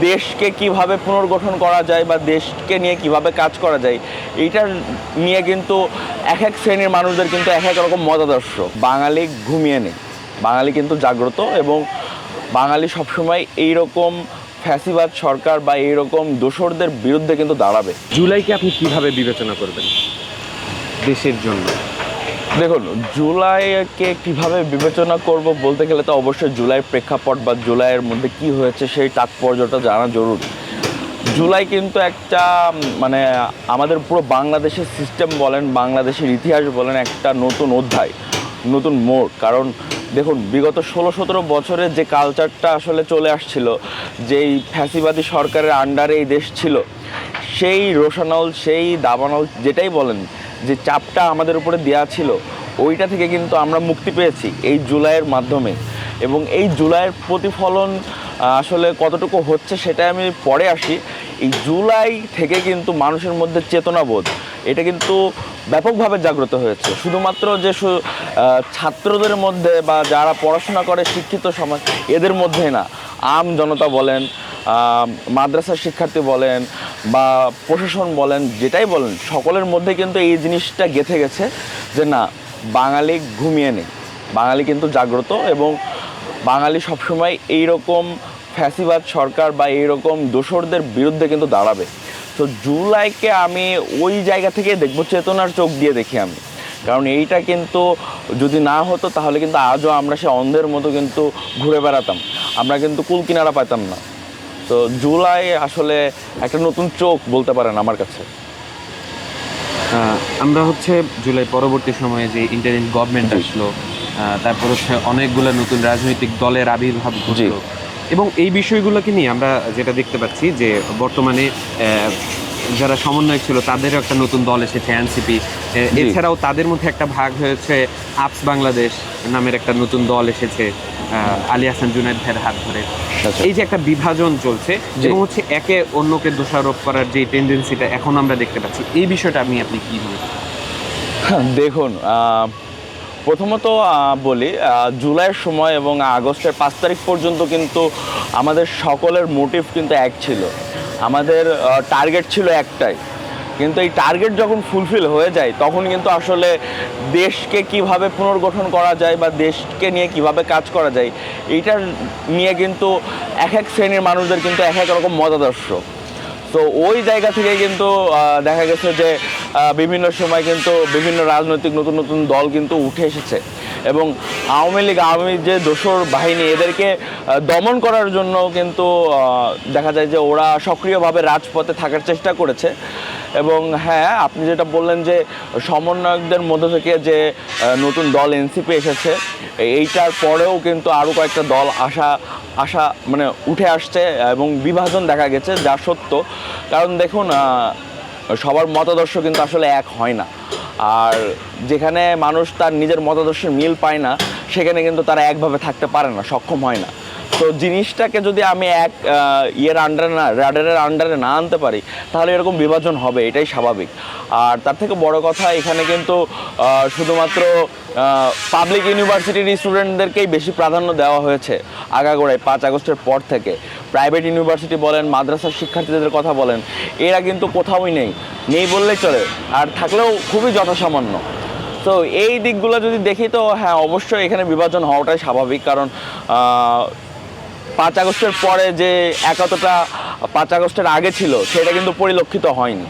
দেশকে কিভাবে পুনর্গঠন করা যায় বা দেশকে নিয়ে কিভাবে কাজ করা যায় এইটার নিয়ে কিন্তু এক এক শ্রেণীর মানুষদের কিন্তু এক এক রকম মতাদর্শ। বাঙালি ঘুমিয়ে নেই, বাঙালি কিন্তু জাগ্রত এবং বাঙালি সবসময় এইরকম ফ্যাসিবাদ সরকার বা এইরকম দোসরদের বিরুদ্ধে কিন্তু দাঁড়াবে। জুলাইকে আপনি কিভাবে বিবেচনা করবেন দেশের জন্য? দেখুন, জুলাইকে কিভাবে বিবেচনা করব বলতে গেলে তো অবশ্যই জুলাইয়ের প্রেক্ষাপট বা জুলাইয়ের মধ্যে কি হয়েছে সেই তাৎপর্যটা জানা জরুরি। জুলাই কিন্তু একটা আমাদের পুরো বাংলাদেশের সিস্টেম বলেন, বাংলাদেশের ইতিহাস বলেন, একটা নতুন অধ্যায়, নতুন মোড়। কারণ দেখুন, বিগত 16-17 বছরে যে কালচারটা আসলে চলে আসছিল, যেই ফ্যাসিবাদী সরকারের আন্ডারে এই দেশ ছিল, সেই রোশানল, সেই দাবানল, যেটাই বলেন, যে চাপটা আমাদের উপরে দেওয়া ছিল, ওইটা থেকে কিন্তু আমরা মুক্তি পেয়েছি এই জুলাইয়ের মাধ্যমে। এবং এই জুলাইয়ের প্রতিফলন আসলে কতটুকু হচ্ছে সেটা আমি পরে আসি। এই জুলাই থেকে কিন্তু মানুষের মধ্যে চেতনাবোধ এটা কিন্তু ব্যাপকভাবে জাগ্রত হয়েছে। শুধুমাত্র যে ছাত্রদের মধ্যে বা যারা পড়াশোনা করে শিক্ষিত সমাজ এদের মধ্যে না, আম জনতা বলেন, মাদ্রাসার শিক্ষার্থী বলেন বা প্রশাসন বলেন, যেটাই বলেন, সকলের মধ্যে কিন্তু এই জিনিসটা গেঁথে গেছে যে না, বাঙালি ঘুমিয়ে নেই, বাঙালি কিন্তু জাগ্রত এবং বাঙালি সবসময় এইরকম ফ্যাসিবাদ সরকার বা এইরকম দোসরদের বিরুদ্ধে কিন্তু দাঁড়াবে। তো জুলাইকে আমি ওই জায়গা থেকে দেখবো, চেতনার চোখ দিয়ে দেখি আমি। কারণ এইটা কিন্তু যদি না হতো তাহলে কিন্তু আজও আমরা সে অন্ধের মতো কিন্তু ঘুরে বেড়াতাম, আমরা কিন্তু কুল কিনারা পাইতাম না। তো জুলাই আসলে একটা নতুন চোখ বলতে পারেন আমার কাছে। আমরা জুলাই পরবর্তী সময়ে যে ইন্টারিম গভর্নমেন্ট আসলো, তারপর অনেকগুলো নতুন রাজনৈতিক দলের আবির্ভাব ঘটলো এবং এই বিষয়গুলোকে নিয়ে আমরা যেটা দেখতে পাচ্ছি যে বর্তমানে যারা সমন্বয়ক ছিল তাদেরও একটা নতুন দল এসেছে, এনসিপি। এছাড়াও তাদের মধ্যে একটা ভাগ হয়েছে, আপস বাংলাদেশ নামের একটা নতুন দল এসেছে আলী হাসান জুনায়েদ ভাইয়ের হাত ধরে। এই যে একটা বিভাজন চলছে এবং একে অন্যকে দোষারোপ করার যে টেন্ডেন্সিটা এখন আমরা দেখতে পাচ্ছি, এই বিষয়টা আপনি কি মনে করেন? দেখুন, প্রথমত বলি, জুলাইয়ের সময় এবং আগস্টের 5 তারিখ পর্যন্ত কিন্তু আমাদের সকলের মোটিভ কিন্তু এক ছিল, আমাদের টার্গেট ছিল একটাই। কিন্তু এই টার্গেট যখন ফুলফিল হয়ে যায় তখন কিন্তু আসলে দেশকে কিভাবে পুনর্গঠন করা যায় বা দেশকে নিয়ে কিভাবে কাজ করা যায় এইটার নিয়ে কিন্তু এক এক শ্রেণীর মানুষদের কিন্তু এক এক রকম মতাদর্শ। তো ওই জায়গা থেকে কিন্তু দেখা গেছে যে বিভিন্ন সময় কিন্তু বিভিন্ন রাজনৈতিক নতুন নতুন দল কিন্তু উঠে এসেছে এবং আওয়ামী লীগ, আওয়ামী যে দোসর বাহিনী, এদেরকে দমন করার জন্য কিন্তু দেখা যায় যে ওরা সক্রিয়ভাবে রাজপথে থাকার চেষ্টা করেছে। এবং হ্যাঁ, আপনি যেটা বললেন যে সমন্বয়কদের মধ্যে থেকে যে নতুন দল এনসিপি এসেছে, এইটার পরেও কিন্তু আরও কয়েকটা দল উঠে আসছে এবং বিভাজন দেখা গেছে, যা সত্য। কারণ দেখুন, সবার মতাদর্শ কিন্তু আসলে এক হয় না, আর যেখানে মানুষ তার নিজের মতাদর্শের মিল পায় না সেখানে কিন্তু তারা একভাবে থাকতে পারে না, সক্ষম হয় না। তো জিনিসটাকে যদি আমি এক রাডারের আন্ডারে না আনতে পারি তাহলে এরকম বিভাজন হবে, এটাই স্বাভাবিক। আর তার থেকে বড় কথা, এখানে কিন্তু শুধুমাত্র পাবলিক ইউনিভার্সিটির স্টুডেন্টদেরকেই বেশি প্রাধান্য দেওয়া হয়েছে আগাগোড়ায় 5 আগস্টের পর থেকে। প্রাইভেট ইউনিভার্সিটি বলেন, মাদ্রাসার শিক্ষার্থীদের কথা বলেন, এরা কিন্তু কোথাওই নেই বললেই চলে, আর থাকলেও খুবই যথাসামান্য। তো এই দিকগুলো যদি দেখি তো হ্যাঁ, অবশ্যই এখানে বিভাজন হওয়াটাই স্বাভাবিক। কারণ 5 আগস্টের পরে যে একতাটা 5 আগস্টের আগে ছিল সেটা কিন্তু পরিলক্ষিত হয়নি।